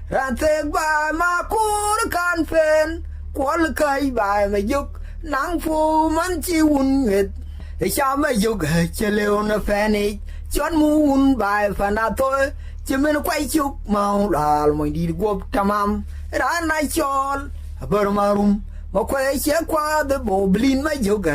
ran tek ba ma kur kan fen kwal kai ba ma juk nang fu man chi un nguyệt cha ma juk che leo na fani chọn mu un ba fa na tôi chỉ mình quay chụp màu là mình đi guốc tamam ra nay chọn bờ marum mà quay xe qua the boblin ma juk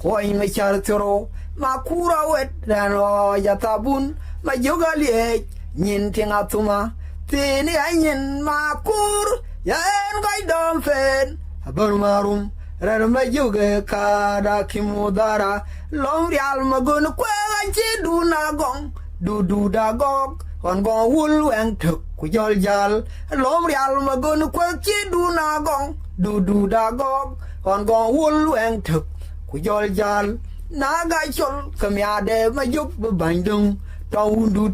khoi ma char tro ma kura wet ran ro ya tabun ma juk ali nhìn tiếng atuma thì ni anh nhìn ma kur ya en gai dom fen bờ marum ra ma juk ka da kimudara long real ma gun kwa anh chỉ du na gong du da gog còn gò wul wang thực của yol yal lom real ma gun kwa chỉ du na gong du da gog còn gò wul wang thực của yol yal na gai chol kamya de ma juk ban dung tàu đút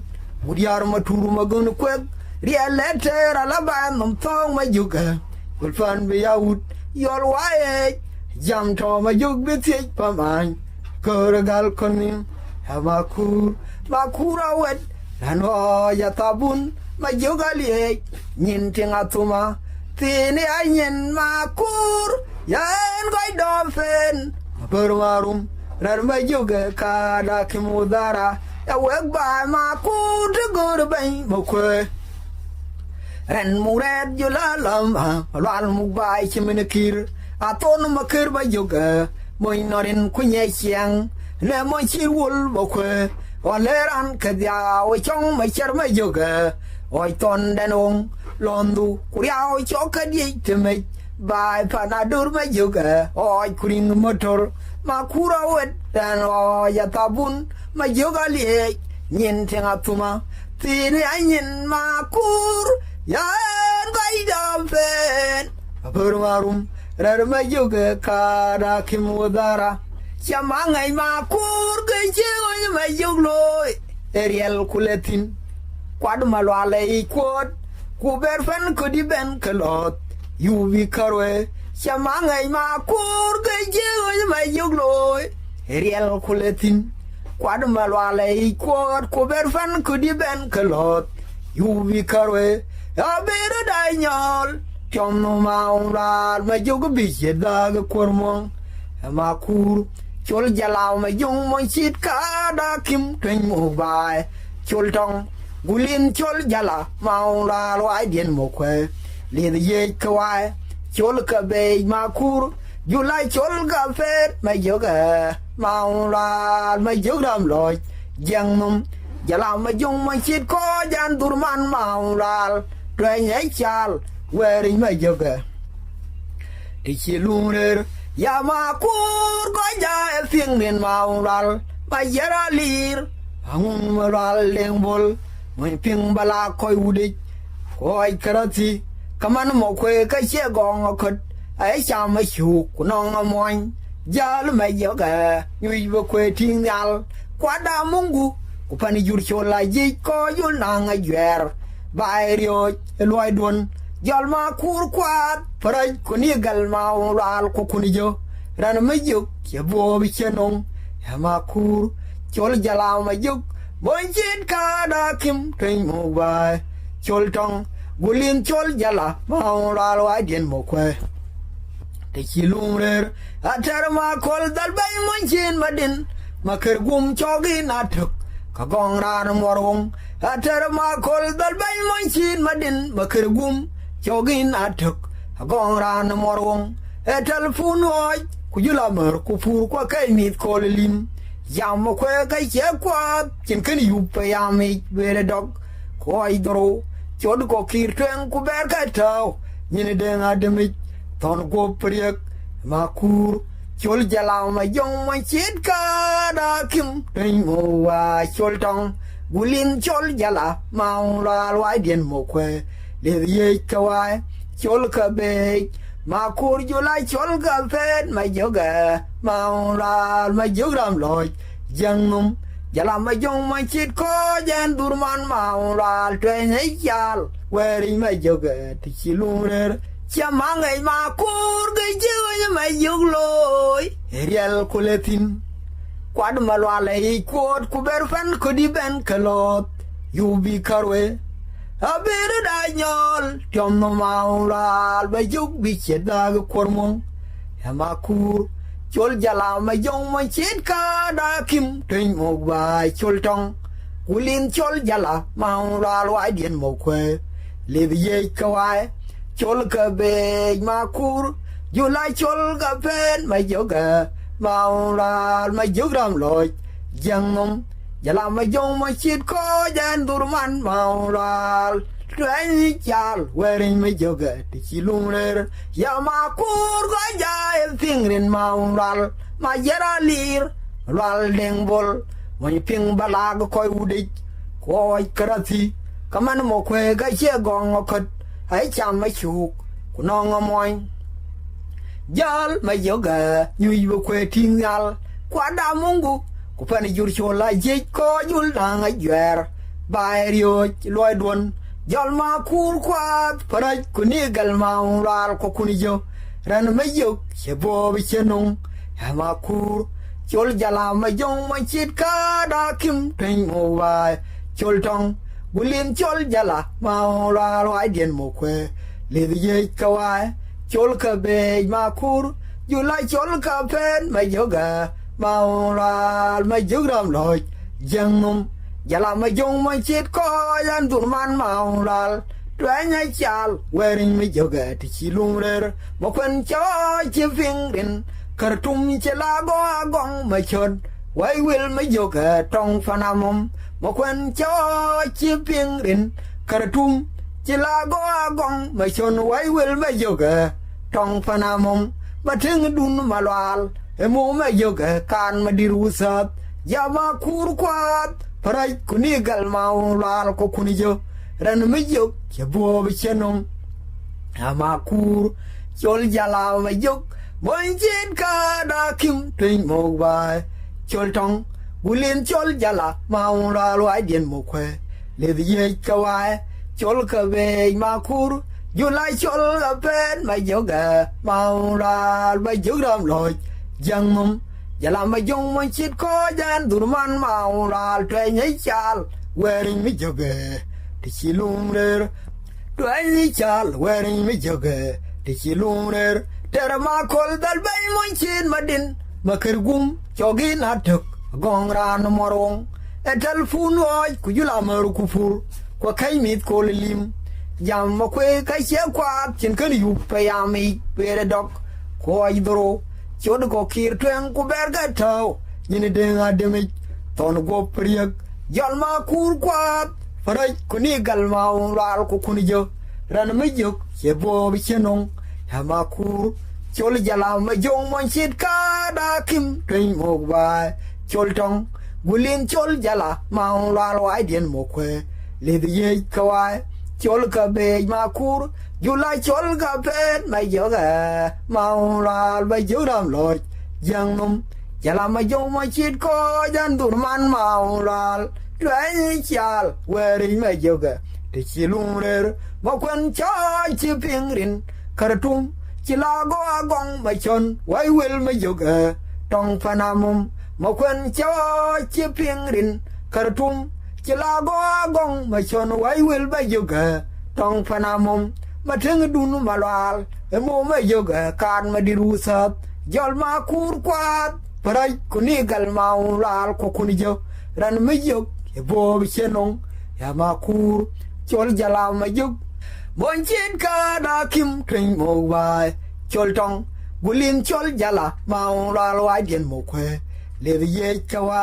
Mudiar ma turu ma gun kwa real letter ala ba nom thong ma juk kul fan be yaut yol wae jam to ma juk bi thi pa man Kuragal konim makura wet lano ya tabun majogali nyin tinga tuma tini anyin makur ya en gai dofen berwarum rar majoga kada kimudara ya wek ba makur de gur bay mokwe ren mured julalam lal mubai chimenekir aton makir majoga moi norin kunye chiang le moi chi wul bo kwe on le ran ka dia o chong mai cher mai joga oi ton denong londu kuria o choka di teme bai pana dur mai joga oi kuring motor ma kura wet dan o ya tabun ma joga li nyin tenga tuma tini anyin ma kur ya gai dam fen berwarum rar ma joga kada kimudara chama ngai ma kur ge che ma jog loy eriel kuletin kwad malwale I kwot ku ber fan ko di ben kalot yu vi karwe chama ngai ma kur ge che ma jog loy eriel kuletin kwad malwale I kwot ku ber fan ko di ben kalot yu vi karwe aber dai nyol chom no maungal ma jogo biche daga kormong ma kur chol jalao ma jong mo chit ka da kim twen mo bai chol tong gulin chol jala maungal wai dien mo kwe le ye kwai chol ka be ma kur julai chol ga fet ma joga maungal ma jogam loy jang mum jalao ma jong mo chit ko jan durman maungal twen ye chal wearing my yoga. Tichi lunar Yamakur Goja Fing in Maural, my Yara Lear, Hung Moral Lembol, when Ping Bala Koi Woody, Koi Karati, Kaman Mokwe Kasia Gong or Cut, I shall my shoe, Kunong a moin, Jal my yoga, you were quating Yal, Quada Mungu, Kupani Jurchola Jiko, you nang a year, by Rio, a wide one. Jalma kur kwat parai kuni galma ural ko kuni jo ran majuk ya bo bi chenong ya ma kur chol jala majuk bonjin ka da kim twen mo ba chol tong gulin chol jala ma ural wa dien mo kwe te chilumrer atar ma kol dal bay monjin madin makar gum chogi na thuk ka gong ran morong atar ma kol dal bay monjin madin makar gum Chogin atuk, a gong ran morong, a telephone watch, kujula mer, kufur kwa kai mit kolim, yam kwa kai kwa, chinkin you pay me, where a dog, koi dro, chod go kir twang kuber kai tau, yin den ademit, ton go priak, makur, chol jala ma yong ma chit ka da kim, twing wa chol tong, gulin chol jala, maung la lwai dien mo kwe. Le ye kawai chol ka be ma kur julai chol ka fet ma yoga ma la ma yogram loy jang num jala ma jong ma chit ko jan durman ma la twen hey yal weri ma yoga ti chilurer chamang ai ma kur ge je ma yog loy real kuletin kwad ma la le kwot ku ber fan ko di ben kalot yu bi karwe Abir da nyol tiom no maula ba juk bi cheda ga kormon ya makur chol jala ma jong ma chet ka da kim twen mo ba chol tong ulin chol jala maula wa dien mo kwe le ye kawai chol ka be makur julai chol ga pen ma yoga maula ma yogram loj jangom jala ma jong ma chet ko jan durman maula Twenty child wearing my yoga, the chiluner, Yamakur, Gaja, fingering Mount Ral, my Yera Lear, Ral Dengbol, when you ping Balag, Koi Woodit, Koi Karati, Kaman Mokwe, Gaja Gong or Cut, I cham my chook, Kunong Moin. Jal, my yoga, you quating Yal, Quada Mungu, Kupani Jurchola, Jake, Ko, Yul Dang, a year, by Rio, Lloyd one. Jalma kur kwat paraj kuni galma ural ko kuni jo ran mayok chebo bichenong hama kur chol jala ma jong ma chit ka da kim pen mo wa chol tong bulin chol jala ma ural wa dien mo kwe le ye kawai chol ka be ma kur you like chol ka pen ma yoga ma ural ma jogram loj jangnom Jala ma jong ma chet ko yan durman maulal Twanya chal wearing me yoga ti chilumrer Mo kwen cho chi fingrin Kartum chela go agong ma chod Wai will me yoga tong fanamom Mo kwen cho chi fingrin Kartum chela go agong ma chon Wai will me yoga tong fanamom Ma ting dun malwal Emo me yoga kan ma dirusat Yama kur kwat Parai kuni galma lal ko kuni jo ran mi jo ke bo bi chenom ama kur chol jala ma jo bon jin ka da kim tin mo ba chol tong bulin chol jala ma lal wa dien mo kwe le ye ka wa chol ka be ma kur ju lai chol ga pen ma jo ga ma lal ba jo ram loj jang mum Jala ma jong ma chit ko jan durman maulal twenty chal wearing me joge the chilumrer twenty chal wearing me joge the chilumrer terma kol dal bay mon chin madin makergum chogin atok gong ran morong e telefon oi ku jula mar ku fur ko kay mit ko lim jam ma kwe kay che kwat chin kan yu payami pere dok ko idro chod go kir twen ku berga taw ni de ngademi ton go priyak jalma kur kwat farai kuni galma ural ku kuni jo ran mi jo che bo bi chenong hama kur chol jala ma jong mon chit ka da kim twen mo ba chol tong gulin chol jala ma ural wa dien mo kwe le ye kawai chol ka be ma kur Julai chol ga pen ma yoga maulal ba joram loj jangnum jala ma jong ma chit ko jan durman maulal twenty chal wearing ma yoga te chilumrer mo kwen cho chi pingrin kartum chilago agong ma chon wai will ma yoga tong panamum mo kwen cho chi pingrin kartum chilago agong ma chon wai will ba yoga tong panamum Ma ting dun malwal emo ma yoga kan ma dirusat jol ma kur kwat parai kuni gal ma ulal ko kuni jo ran ma yog e bo bi chenong ya ma kur chol jala ma yog bon chen ka da kim tring mo ba chol tong gulin chol jala ma ulal wa dien mo kwe le ye ka wa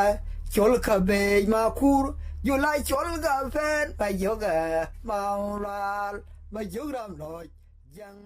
chol ka be ma kur julai chol ga fen ma yoga ma ulal ma yogram loj jang